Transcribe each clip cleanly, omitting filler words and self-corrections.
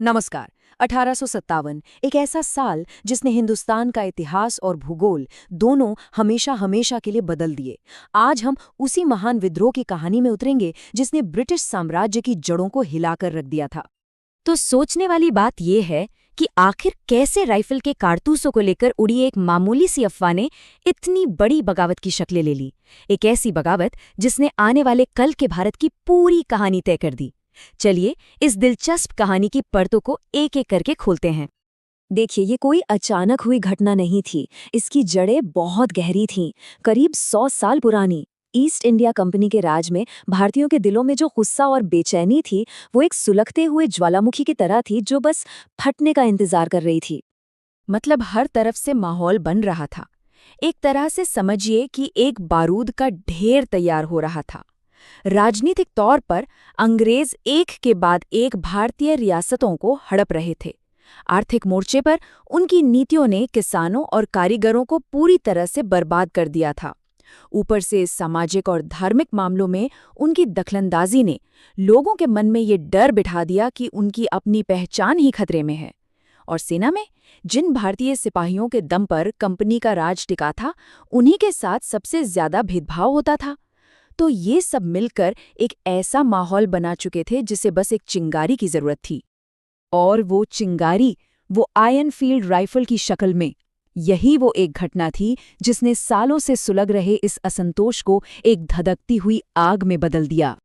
नमस्कार। 1857 एक ऐसा साल जिसने हिंदुस्तान का इतिहास और भूगोल दोनों हमेशा हमेशा के लिए बदल दिए। आज हम उसी महान विद्रोह की कहानी में उतरेंगे जिसने ब्रिटिश साम्राज्य की जड़ों को हिलाकर रख दिया था। तो सोचने वाली बात यह है कि आखिर कैसे राइफल के कारतूसों को लेकर उड़ी एक मामूली सी अफवाह ने इतनी बड़ी बगावत की शक्लें ले ली। एक ऐसी बगावत जिसने आने वाले कल के भारत की पूरी कहानी तय कर दी। चलिए इस दिलचस्प कहानी की परतों को एक एक करके खोलते हैं। देखिए, ये कोई अचानक हुई घटना नहीं थी। इसकी जड़ें बहुत गहरी थीं, करीब 100 साल पुरानी। ईस्ट इंडिया कंपनी के राज में भारतीयों के दिलों में जो गुस्सा और बेचैनी थी, वो एक सुलगते हुए ज्वालामुखी की तरह थी जो बस फटने का इंतजार कर रही थी। मतलब हर तरफ से माहौल बन रहा था। एक तरह से समझिए कि एक बारूद का ढेर तैयार हो रहा था। राजनीतिक तौर पर अंग्रेज एक के बाद एक भारतीय रियासतों को हड़प रहे थे। आर्थिक मोर्चे पर उनकी नीतियों ने किसानों और कारीगरों को पूरी तरह से बर्बाद कर दिया था। ऊपर से सामाजिक और धार्मिक मामलों में उनकी दखलंदाजी ने लोगों के मन में ये डर बिठा दिया कि उनकी अपनी पहचान ही खतरे में है। और सेना में जिन भारतीय सिपाहियों के दम पर कंपनी का राज टिका था, उन्हीं के साथ सबसे ज्यादा भेदभाव होता था। तो ये सब मिलकर एक ऐसा माहौल बना चुके थे जिसे बस एक चिंगारी की जरूरत थी। और वो चिंगारी, वो आयरनफील्ड राइफल की शक्ल में। यही वो एक घटना थी जिसने सालों से सुलग रहे इस असंतोष को एक धधकती हुई आग में बदल दिया।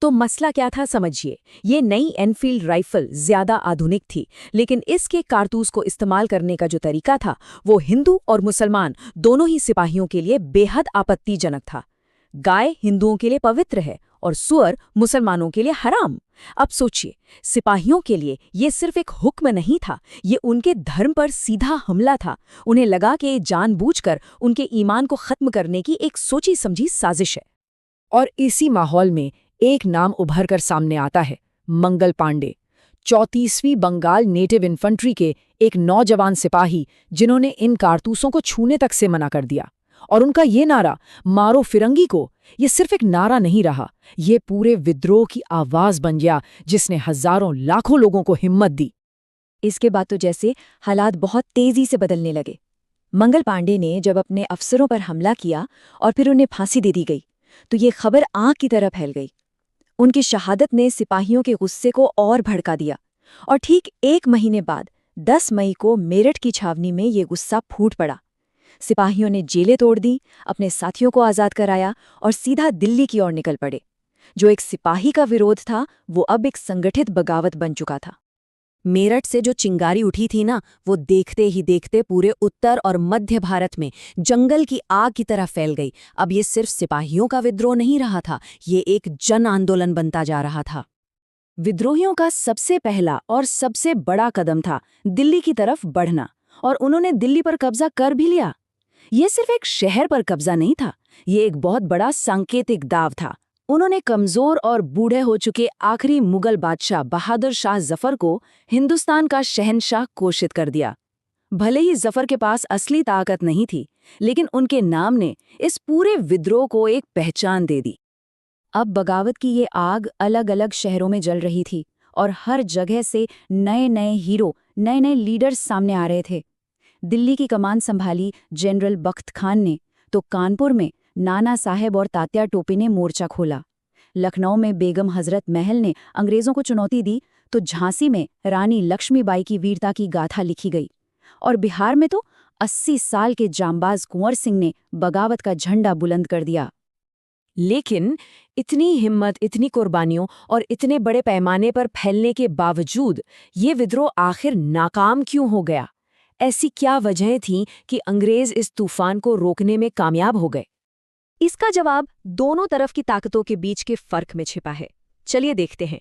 तो मसला क्या था समझिए। ये नई एनफील्ड राइफल ज्यादा आधुनिक थी, लेकिन इसके कारतूस को इस्तेमाल करने का जो तरीका था, वो हिंदू और मुसलमान दोनों ही सिपाहियों के लिए बेहद आपत्तिजनक था। गाय हिंदुओं के लिए पवित्र है और सुअर मुसलमानों के लिए हराम। अब सोचिए, सिपाहियों के लिए ये सिर्फ एक हुक्म नहीं था, ये उनके धर्म पर सीधा हमला था। उन्हें लगा कि ये जानबूझकर उनके ईमान को खत्म करने की एक सोची समझी साजिश है। और इसी माहौल में एक नाम उभर कर सामने आता है, मंगल पांडे। 34वीं बंगाल नेटिव इन्फेंट्री के एक नौजवान सिपाही जिन्होंने इन कारतूसों को छूने तक से मना कर दिया। और उनका ये नारा, मारो फिरंगी को, ये सिर्फ एक नारा नहीं रहा, ये पूरे विद्रोह की आवाज बन गया जिसने हजारों लाखों लोगों को हिम्मत दी। इसके बाद तो जैसे हालात बहुत तेजी से बदलने लगे। मंगल पांडे ने जब अपने अफसरों पर हमला किया और फिर उन्हें फांसी दे दी गई, तो ये खबर आग की तरह फैल गई। उनकी शहादत ने सिपाहियों के गुस्से को और भड़का दिया। और ठीक 1 महीने बाद 10 मई को मेरठ की छावनी में ये गुस्सा फूट पड़ा। सिपाहियों ने जेलें तोड़ दी, अपने साथियों को आज़ाद कराया और सीधा दिल्ली की ओर निकल पड़े। जो एक सिपाही का विरोध था, वो अब एक संगठित बगावत बन चुका था। मेरठ से जो चिंगारी उठी थी ना, वो देखते ही देखते पूरे उत्तर और मध्य भारत में जंगल की आग की तरह फैल गई। अब ये सिर्फ सिपाहियों का विद्रोह नहीं रहा था, ये एक जन आंदोलन बनता जा रहा था। विद्रोहियों का सबसे पहला और सबसे बड़ा कदम था दिल्ली की तरफ बढ़ना, और उन्होंने दिल्ली पर कब्जा कर भी लिया। ये सिर्फ एक शहर पर कब्जा नहीं था, ये एक बहुत बड़ा सांकेतिक दाव था। उन्होंने कमजोर और बूढ़े हो चुके आखिरी मुगल बादशाह बहादुर शाह जफर को हिंदुस्तान का शहंशाह घोषित कर दिया। भले ही जफर के पास असली ताकत नहीं थी, लेकिन उनके नाम ने इस पूरे विद्रोह को एक पहचान दे दी। अब बगावत की ये आग अलग अलग शहरों में जल रही थी और हर जगह से नए नए हीरो, नए नए लीडर्स सामने आ रहे थे। दिल्ली की कमान संभाली जनरल बख्त खान ने, तो कानपुर में नाना साहेब और तात्या टोपे ने मोर्चा खोला। लखनऊ में बेगम हजरत महल ने अंग्रेजों को चुनौती दी, तो झांसी में रानी लक्ष्मीबाई की वीरता की गाथा लिखी गई। और बिहार में तो 80 साल के जांबाज कुंवर सिंह ने बगावत का झंडा बुलंद कर दिया। लेकिन इतनी हिम्मत, इतनी कुर्बानियों और इतने बड़े पैमाने पर फैलने के बावजूद ये विद्रोह आखिर नाकाम क्यों हो गया? ऐसी क्या वजहें थीं कि अंग्रेज इस तूफान को रोकने में कामयाब हो गए? इसका जवाब दोनों तरफ की ताकतों के बीच के फर्क में छिपा है। चलिए देखते हैं।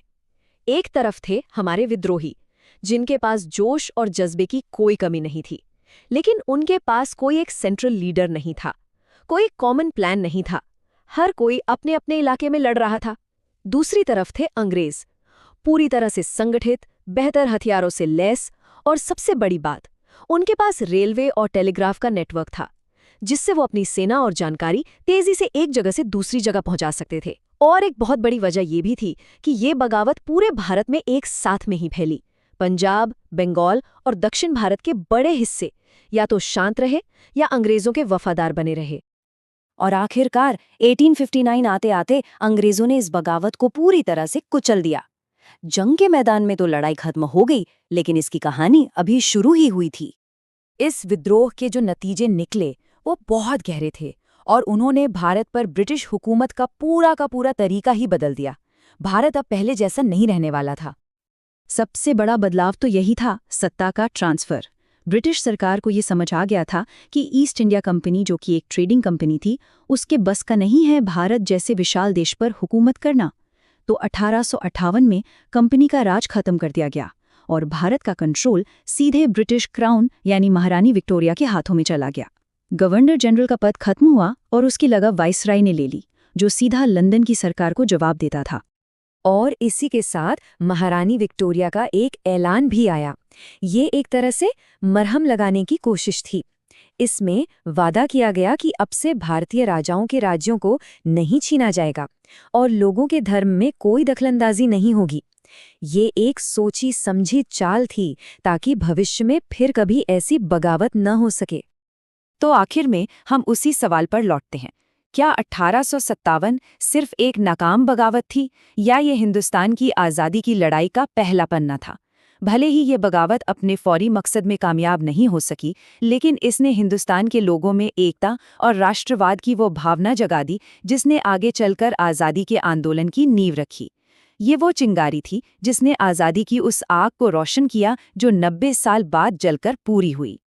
एक तरफ थे हमारे विद्रोही, जिनके पास जोश और जज्बे की कोई कमी नहीं थी, लेकिन उनके पास कोई एक सेंट्रल लीडर नहीं था, कोई कॉमन प्लान नहीं था। हर कोई अपने अपने इलाके में लड़ रहा था। दूसरी तरफ थे अंग्रेज, पूरी तरह से संगठित, बेहतर हथियारों से लैस, और सबसे बड़ी बात, उनके पास रेलवे और टेलीग्राफ का नेटवर्क था, जिससे वो अपनी सेना और जानकारी तेजी से एक जगह से दूसरी जगह पहुंचा सकते थे। और एक बहुत बड़ी वजह ये भी थी कि ये बगावत पूरे भारत में एक साथ में ही फैली। पंजाब, बंगाल और दक्षिण भारत के बड़े हिस्से या तो शांत रहे या अंग्रेजों के वफादार बने रहे। और आखिरकार 1859 आते आते अंग्रेजों ने इस बगावत को पूरी तरह से कुचल दिया। जंग के मैदान में तो लड़ाई खत्म हो गई, लेकिन इसकी कहानी अभी शुरू ही हुई थी। इस विद्रोह के जो नतीजे निकले वो बहुत गहरे थे और उन्होंने भारत पर ब्रिटिश हुकूमत का पूरा तरीका ही बदल दिया। भारत अब पहले जैसा नहीं रहने वाला था। सबसे बड़ा बदलाव तो यही था, सत्ता का ट्रांसफर। ब्रिटिश सरकार को ये समझ आ गया था कि ईस्ट इंडिया कंपनी, जो कि एक ट्रेडिंग कंपनी थी, उसके बस का नहीं है भारत जैसे विशाल देश पर हुकूमत करना। तो 1858 में कंपनी का राज खत्म कर दिया गया और भारत का कंट्रोल सीधे ब्रिटिश क्राउन यानी महारानी विक्टोरिया के हाथों में चला गया। गवर्नर जनरल का पद खत्म हुआ और उसकी जगह वाइसराय ने ले ली, जो सीधा लंदन की सरकार को जवाब देता था। और इसी के साथ महारानी विक्टोरिया का एक ऐलान भी आया। ये एक तरह से मरहम लगाने की कोशिश थी। इसमें वादा किया गया कि अब से भारतीय राजाओं के राज्यों को नहीं छीना जाएगा और लोगों के धर्म में कोई दखलंदाजी नहीं होगी। ये एक सोची समझी चाल थी ताकि भविष्य में फिर कभी ऐसी बगावत न हो सके। तो आखिर में हम उसी सवाल पर लौटते हैं, क्या 1857 सिर्फ एक नाकाम बगावत थी या ये हिंदुस्तान की आज़ादी की लड़ाई का पहला पन्ना था? भले ही ये बगावत अपने फौरी मकसद में कामयाब नहीं हो सकी, लेकिन इसने हिंदुस्तान के लोगों में एकता और राष्ट्रवाद की वो भावना जगा दी जिसने आगे चलकर आज़ादी के आंदोलन की नींव रखी। ये वो चिंगारी थी जिसने आज़ादी की उस आग को रोशन किया जो 90 साल बाद जलकर पूरी हुई।